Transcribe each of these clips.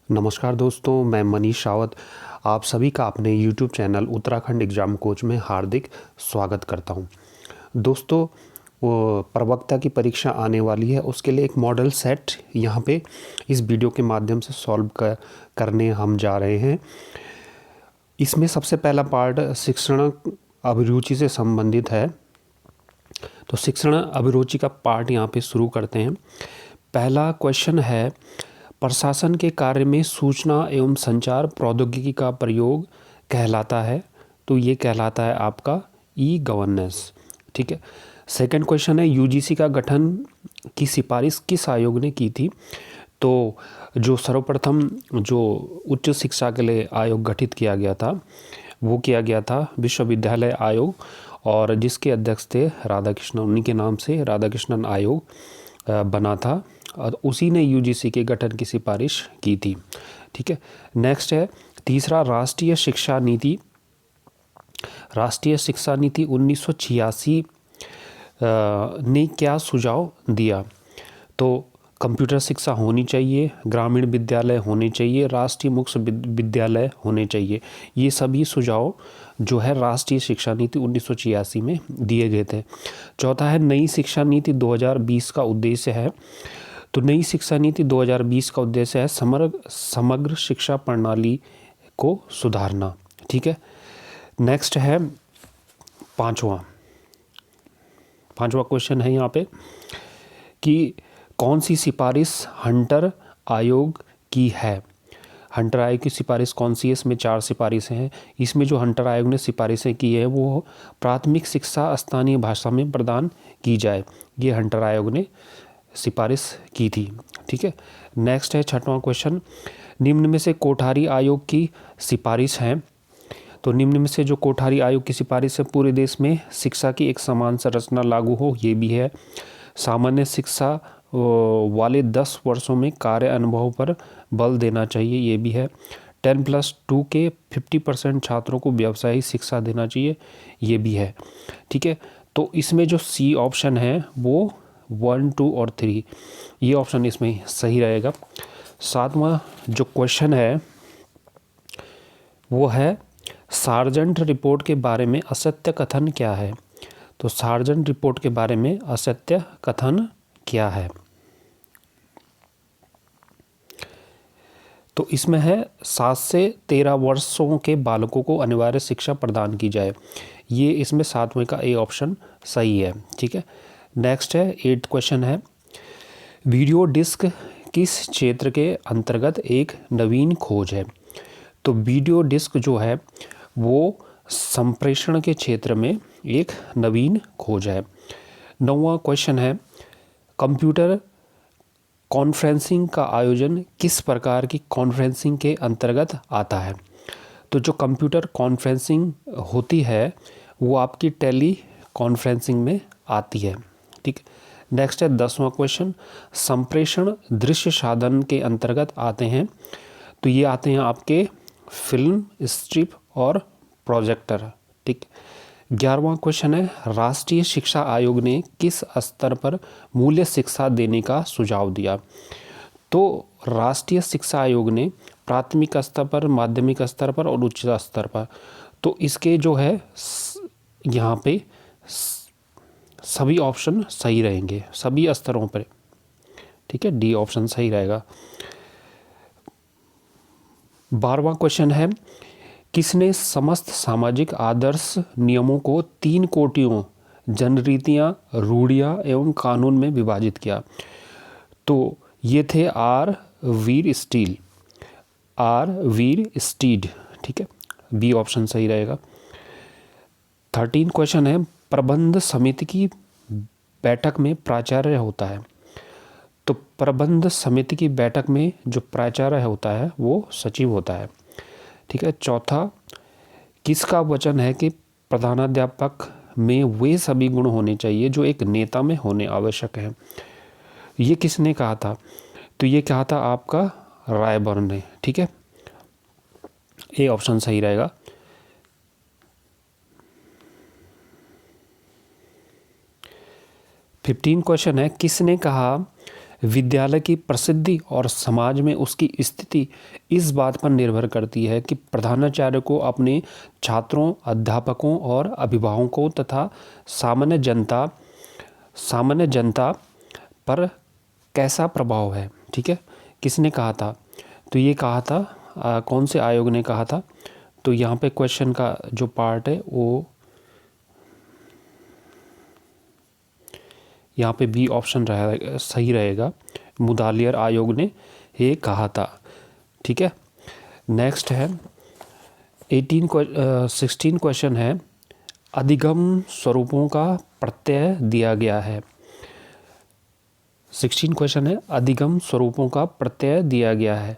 नमस्कार दोस्तों, मैं मनीष रावत आप सभी का अपने YouTube channel Uttarakhand exam coach में हार्दिक स्वागत करता हूं। दोस्तों, वो प्रवक्ता की परीक्षा आने वाली है, उसके लिए एक मॉडल सेट यहां पे इस वीडियो के माध्यम से सॉल्व करने हम जा रहे हैं। इसमें सबसे पहला पार्ट शिक्षण अभिरुचि से संबंधित है। तो शिक्षण अभिरुचि का पार्ट यहाँ पे शुरू करते हैं। पहला क्वेश्चन है, प्रशासन के कार्य में सूचना एवं संचार प्रौद्योगिकी का प्रयोग कहलाता है। तो ये कहलाता है आपका ई गवर्नेंस। ठीक है। सेकंड क्वेश्चन है, यूजीसी का गठन की सिफारिश किस आयोग ने की थी? तो जो सर्वप्रथम जो उच्च शिक्षा के लिए आयोग गठित किया गया था वो किया गया था विश्वविद्यालय आयोग, और जिसके अध्यक्ष थे राधाकृष्णन। उन्हीं के नाम से राधाकृष्णन आयोग बना था और उसी ने यूजीसी के गठन की सिफारिश की थी। ठीक है। नेक्स्ट है तीसरा, राष्ट्रीय शिक्षा नीति। राष्ट्रीय शिक्षा नीति 1986 ने क्या सुझाव दिया? तो कंप्यूटर शिक्षा होनी चाहिए, ग्रामीण विद्यालय होने चाहिए, राष्ट्रीय मुक्त विद्यालय होने चाहिए। ये सभी सुझाव जो है राष्ट्रीय शिक्षा नीति 1986 में दिए गए थे। चौथा है, नई शिक्षा नीति 2020 का उद्देश्य है। तो नई शिक्षा नीति 2020 का उद्देश्य है समग्र शिक्षा प्रणाली को सुधारना। ठीक है। नेक्स्ट है पांचवा क्वेश्चन है यहाँ पे कि कौन सी सिफारिश हंटर आयोग की है? हंटर आयोग की सिफारिश कौन सी है? इसमें 4 सिफारिशें हैं। इसमें जो हंटर आयोग ने सिफारिशें की है वो प्राथमिक शिक्षा स्थानीय भाषा में प्रदान की जाए, ये हंटर आयोग ने सिफारिश की थी। ठीक है। नेक्स्ट है छठवां क्वेश्चन, निम्न में से कोठारी आयोग की सिफारिश है। तो निम्न में से जो कोठारी आयोग की सिफारिश है, पूरे देश में शिक्षा की एक समान संरचना लागू हो, ये भी है। सामान्य शिक्षा वाले 10 वर्षों में कार्य अनुभव पर बल देना चाहिए, ये भी है। 10+2 के 50% छात्रों को व्यवसायिक शिक्षा देना चाहिए, ये भी है। ठीक है। तो इसमें जो सी ऑप्शन है वो 1, 2 और 3, ये ऑप्शन इसमें सही रहेगा। 7वां जो क्वेश्चन है वो है, सार्जेंट रिपोर्ट के बारे में असत्य कथन क्या है? तो सार्जेंट रिपोर्ट के बारे में असत्य कथन क्या है? तो इसमें है 7 से 13 वर्षों के बालकों को अनिवार्य शिक्षा प्रदान की जाए, ये इसमें 7वें का ए ऑप्शन सही है। ठीक है। नेक्स्ट है 8 क्वेश्चन है, वीडियो डिस्क किस क्षेत्र के अंतर्गत एक नवीन खोज है? तो वीडियो डिस्क जो है वो संप्रेषण के क्षेत्र में एक नवीन खोज है। 9वां क्वेश्चन है, कंप्यूटर कॉन्फ्रेंसिंग का आयोजन किस प्रकार की कॉन्फ्रेंसिंग के अंतर्गत आता है? तो जो कंप्यूटर कॉन्फ्रेंसिंग होती है वो आपकी टेली कॉन्फ्रेंसिंग में आती है। ठीक। नेक्स्ट है 10वां क्वेश्चन, संप्रेषण दृश्य साधन के अंतर्गत आते हैं। तो ये आते हैं आपके फिल्म, स्ट्रिप और प्रोजेक्टर। ठीक। 11वां क्वेश्चन है, राष्ट्रीय शिक्षा आयोग ने किस स्तर पर मूल्य शिक्षा देने का सुझाव दिया? तो राष्ट्रीय शिक्षा आयोग ने प्राथमिक स्तर पर, माध्यमिक स्तर पर और उच्च स्तर पर, तो इसके जो है यहाँ पे सभी ऑप्शन सही रहेंगे, सभी स्तरों पर। ठीक है, डी ऑप्शन सही रहेगा। 12वां क्वेश्चन है, किसने समस्त सामाजिक आदर्श नियमों को 3 कोटियों जनरीतियाँ, रूढ़ियाँ एवं कानून में विभाजित किया? तो ये थे आर वीर स्टीड। ठीक है, बी ऑप्शन सही रहेगा। 13 क्वेश्चन है, प्रबंध समिति की बैठक में प्राचार्य होता है। तो प्रबंध समिति की बैठक में जो प्राचार्य होता है वो सचिव होता है। ठीक है। चौथा, किसका वचन है कि प्रधानाध्यापक में वे सभी गुण होने चाहिए जो एक नेता में होने आवश्यक हैं? ये किसने कहा था? तो ये कहा था आपका रायबर्न ने। ठीक है, ए ऑप्शन सही रहेगा। फिफ्टीन क्वेश्चन है, किसने कहा विद्यालय की प्रसिद्धि और समाज में उसकी स्थिति इस बात पर निर्भर करती है कि प्रधानाचार्य को अपने छात्रों, अध्यापकों और अभिभावकों तथा सामान्य जनता पर कैसा प्रभाव है। ठीक है, किसने कहा था? तो ये कहा था कौन से आयोग ने कहा था? तो यहाँ पे क्वेश्चन का जो पार्ट है वो यहाँ पे बी ऑप्शन सही रहेगा। मुदालियर आयोग ने ये कहा था। ठीक है, नेक्स्ट है 16 क्वेश्चन है, अधिगम स्वरूपों का प्रत्यय दिया गया है। 16 क्वेश्चन है, अधिगम स्वरूपों का प्रत्यय दिया गया है।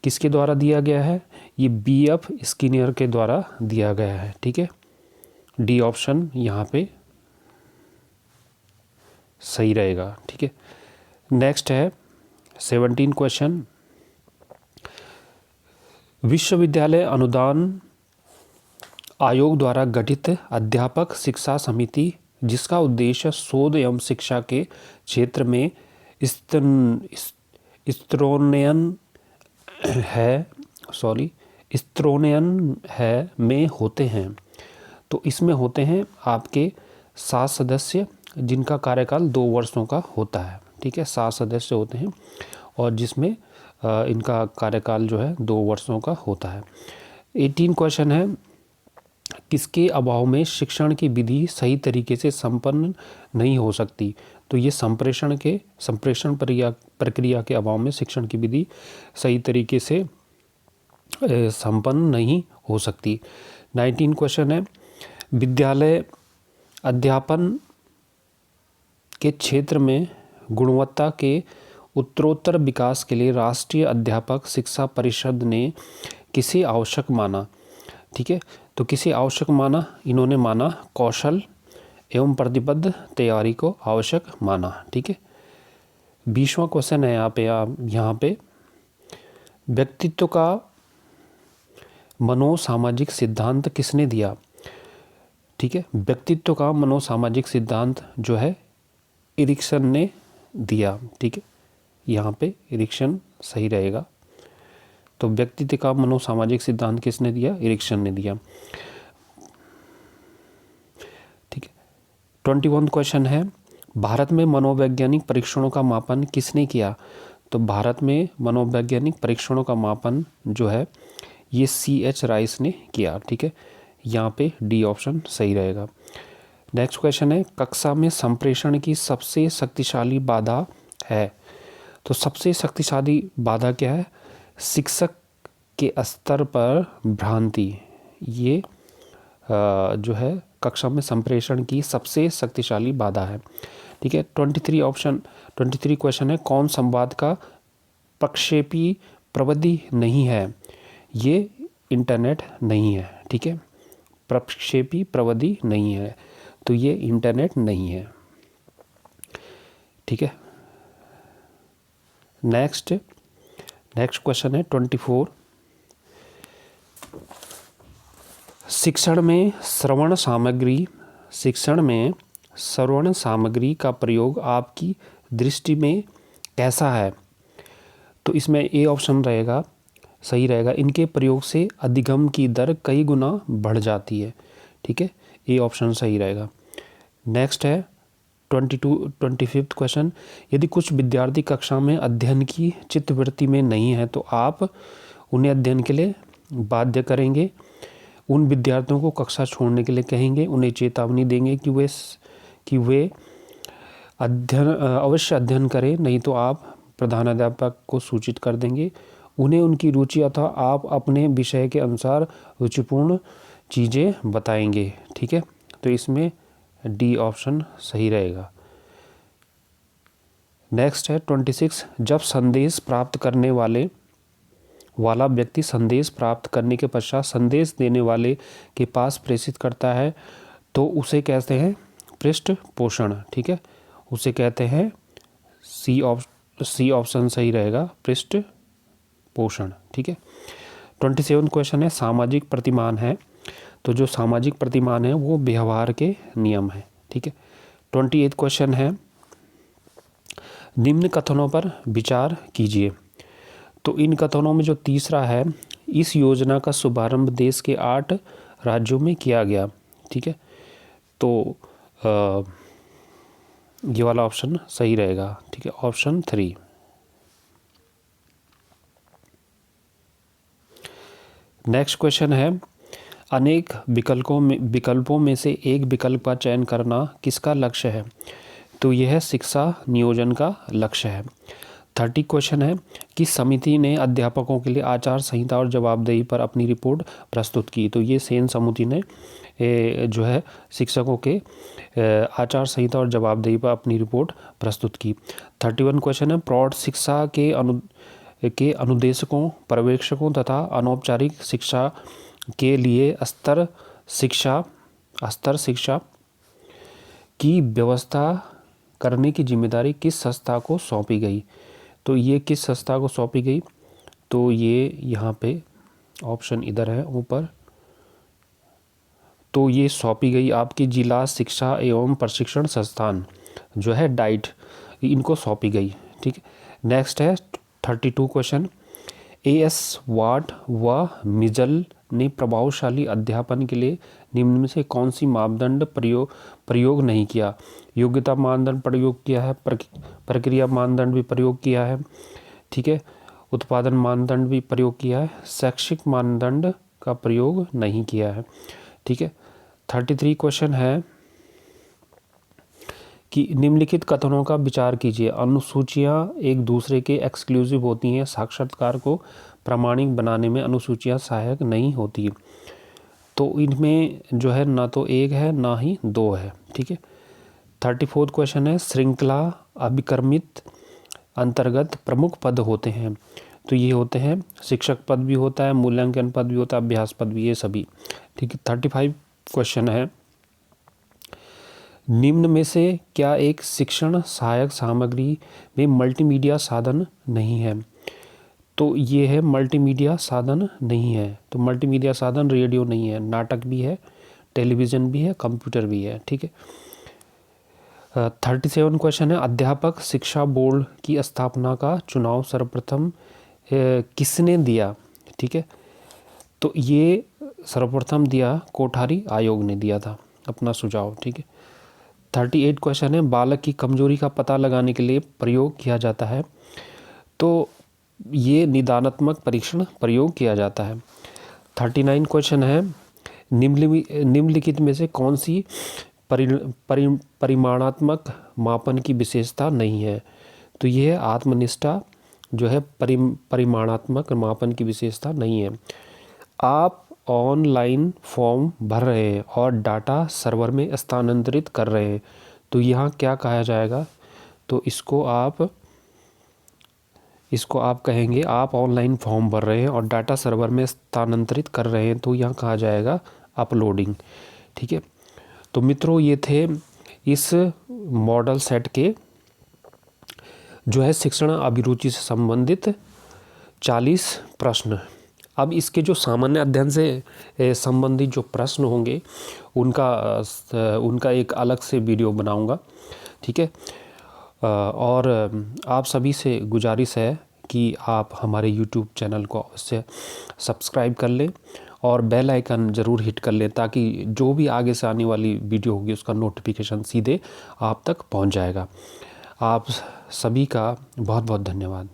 किसके द्वारा दिया गया है? ये B.F. स्किनर के द्वारा दिया गया है। ठीक है, डी ऑप्शन यहाँ पे सही रहेगा। ठीक है, नेक्स्ट है 17 क्वेश्चन, विश्वविद्यालय अनुदान आयोग द्वारा गठित अध्यापक शिक्षा समिति जिसका उद्देश्य शोध एवं शिक्षा के क्षेत्र में स्त्रोन्नयन है में होते हैं। तो इसमें होते हैं आपके 7 सदस्य जिनका कार्यकाल 2 वर्षों का होता है। ठीक है, 7 सदस्य होते हैं और जिसमें इनका कार्यकाल जो है 2 वर्षों का होता है। 18 क्वेश्चन है, किसके अभाव में शिक्षण की विधि सही तरीके से संपन्न नहीं हो सकती? तो ये संप्रेषण प्रक्रिया के अभाव में शिक्षण की विधि सही तरीके से संपन्न नहीं हो सकती। 19 क्वेश्चन है, विद्यालय अध्यापन के क्षेत्र में गुणवत्ता के उत्तरोत्तर विकास के लिए राष्ट्रीय अध्यापक शिक्षा परिषद ने किसे आवश्यक माना? ठीक है, तो किसे आवश्यक माना? इन्होंने माना कौशल एवं प्रतिबद्ध तैयारी को आवश्यक माना। ठीक है, 20वां क्वेश्चन है यहाँ पे व्यक्तित्व का मनोसामाजिक सिद्धांत किसने दिया? ठीक है, व्यक्तित्व का मनोसामाजिक सिद्धांत जो है एरिक्सन ने दिया। ठीक है, यहाँ पे एरिक्सन सही रहेगा। तो व्यक्तित्व का मनोसामाजिक सिद्धांत किसने दिया? एरिक्सन ने दिया। ठीक है, 21 क्वेश्चन है, भारत में मनोवैज्ञानिक परीक्षणों का मापन किसने किया? तो भारत में मनोवैज्ञानिक परीक्षणों का मापन जो है ये C.H. राइस ने किया। ठीक है, यहाँ पे डी ऑप्शन सही रहेगा। नेक्स्ट क्वेश्चन है, कक्षा में संप्रेषण की सबसे शक्तिशाली बाधा है। तो सबसे शक्तिशाली बाधा क्या है? शिक्षक के स्तर पर भ्रांति। ये जो है कक्षा में संप्रेषण की सबसे शक्तिशाली बाधा है। ठीक है, 23 क्वेश्चन है, कौन संवाद का प्रक्षेपी प्रविधि नहीं है? ये इंटरनेट नहीं है। ठीक है, प्रक्षेपी प्रविधि नहीं है तो ये इंटरनेट नहीं है। ठीक है, नेक्स्ट क्वेश्चन है 24, शिक्षण में श्रवण सामग्री का प्रयोग आपकी दृष्टि में कैसा है? तो इसमें ए ऑप्शन रहेगा सही रहेगा। इनके प्रयोग से अधिगम की दर कई गुना बढ़ जाती है। ठीक है, ए ऑप्शन सही रहेगा। नेक्स्ट है 25 क्वेश्चन, यदि कुछ विद्यार्थी कक्षा में अध्ययन की चित्तवृत्ति में नहीं है तो आप उन्हें अध्ययन के लिए बाध्य करेंगे, उन विद्यार्थियों को कक्षा छोड़ने के लिए कहेंगे, उन्हें चेतावनी देंगे कि वे अवश्य अध्ययन करें, नहीं तो आप प्रधानाध्यापक को सूचित कर देंगे, उन्हें उनकी रुचि अथवा आप अपने विषय के अनुसार रुचिपूर्ण चीज़ें बताएंगे। ठीक है, तो इसमें डी ऑप्शन सही रहेगा। नेक्स्ट है 26, जब संदेश प्राप्त करने वाला व्यक्ति संदेश प्राप्त करने के पश्चात संदेश देने वाले के पास प्रेषित करता है तो उसे कहते हैं पृष्ठपोषण। ठीक है, उसे कहते हैं सी ऑप्शन सही रहेगा, पृष्ठपोषण। ठीक है, 27 क्वेश्चन है, सामाजिक प्रतिमान है। तो जो सामाजिक प्रतिमान है वो व्यवहार के नियम है। ठीक है, 28 क्वेश्चन है, निम्न कथनों पर विचार कीजिए। तो इन कथनों में जो तीसरा है, इस योजना का शुभारंभ देश के 8 राज्यों में किया गया। ठीक है, तो ये वाला ऑप्शन सही रहेगा। ठीक है, ऑप्शन 3। नेक्स्ट क्वेश्चन है, अनेक विकल्पों में से एक विकल्प का चयन करना किसका लक्ष्य है? तो यह शिक्षा नियोजन का लक्ष्य है। 30 क्वेश्चन है, कि समिति ने अध्यापकों के लिए आचार संहिता और जवाबदेही पर अपनी रिपोर्ट प्रस्तुत की। तो ये सेन समिति ने जो है शिक्षकों के आचार संहिता और जवाबदेही पर अपनी रिपोर्ट प्रस्तुत की। 31 क्वेश्चन है, प्रौढ़ शिक्षा के अनुदेशकों, पर्यवेक्षकों तथा अनौपचारिक शिक्षा के लिए स्तर शिक्षा की व्यवस्था करने की जिम्मेदारी किस संस्था को सौंपी गई? तो ये किस संस्था को सौंपी गई? तो ये यहाँ पे ऑप्शन इधर है ऊपर। तो ये सौंपी गई आपकी जिला शिक्षा एवं प्रशिक्षण संस्थान जो है डाइट, इनको सौंपी गई। ठीक है, नेक्स्ट है 32 क्वेश्चन, AS वाट व मिजल ने प्रभावशाली अध्यापन के लिए निम्न में से कौन सी मापदंड प्रयोग नहीं किया? योग्यता मानदंड प्रयोग किया है, प्रक्रिया मानदंड भी प्रयोग किया है। ठीक है, उत्पादन मानदंड भी प्रयोग किया है, शैक्षिक मानदंड का प्रयोग नहीं किया है। ठीक है, 33 क्वेश्चन है कि निम्नलिखित कथनों का विचार कीजिए। अनुसूचियां एक दूसरे के एक्सक्लूसिव होती हैं, साक्षात्कार को प्रामाणिक बनाने में अनुसूचियां सहायक नहीं होती। तो इनमें जो है ना तो एक है ना ही दो है। ठीक है, 34 क्वेश्चन है, श्रृंखला अभिक्रमित अंतर्गत प्रमुख पद होते हैं। तो ये होते हैं शिक्षक पद भी होता है, मूल्यांकन पद भी होता है, अभ्यास पद भी, ये सभी। ठीक है, 35 क्वेश्चन है, निम्न में से क्या एक शिक्षण सहायक सामग्री में मल्टीमीडिया साधन नहीं है? तो ये है मल्टीमीडिया साधन नहीं है। तो मल्टीमीडिया साधन रेडियो नहीं है, नाटक भी है, टेलीविज़न भी है, कंप्यूटर भी है। ठीक है, 37 क्वेश्चन है, अध्यापक शिक्षा बोर्ड की स्थापना का चुनाव सर्वप्रथम किसने दिया? ठीक है, तो ये सर्वप्रथम दिया कोठारी आयोग ने दिया था अपना सुझाव। ठीक है, 38 क्वेश्चन है, बालक की कमजोरी का पता लगाने के लिए प्रयोग किया जाता है। तो ये निदानात्मक परीक्षण प्रयोग किया जाता है। 39 क्वेश्चन है, निम्नलिखित में से कौन सी परिमाणात्मक मापन की विशेषता नहीं है? तो यह आत्मनिष्ठा जो है परिमाणात्मक मापन की विशेषता नहीं है। आप ऑनलाइन फॉर्म भर रहे हैं और डाटा सर्वर में स्थानांतरित कर रहे हैं, तो यहाँ क्या कहा जाएगा? तो इसको आप कहेंगे, आप ऑनलाइन फॉर्म भर रहे हैं और डाटा सर्वर में स्थानांतरित कर रहे हैं, तो यहाँ कहा जाएगा अपलोडिंग। ठीक है, तो मित्रों ये थे इस मॉडल सेट के जो है शिक्षण अभिरुचि से संबंधित 40 प्रश्न। अब इसके जो सामान्य अध्ययन से संबंधित जो प्रश्न होंगे उनका एक अलग से वीडियो बनाऊंगा। ठीक है, और आप सभी से गुजारिश है कि आप हमारे YouTube चैनल को अवश्य सब्सक्राइब कर लें और बेल आइकन ज़रूर हिट कर लें, ताकि जो भी आगे से आने वाली वीडियो होगी उसका नोटिफिकेशन सीधे आप तक पहुंच जाएगा। आप सभी का बहुत बहुत धन्यवाद।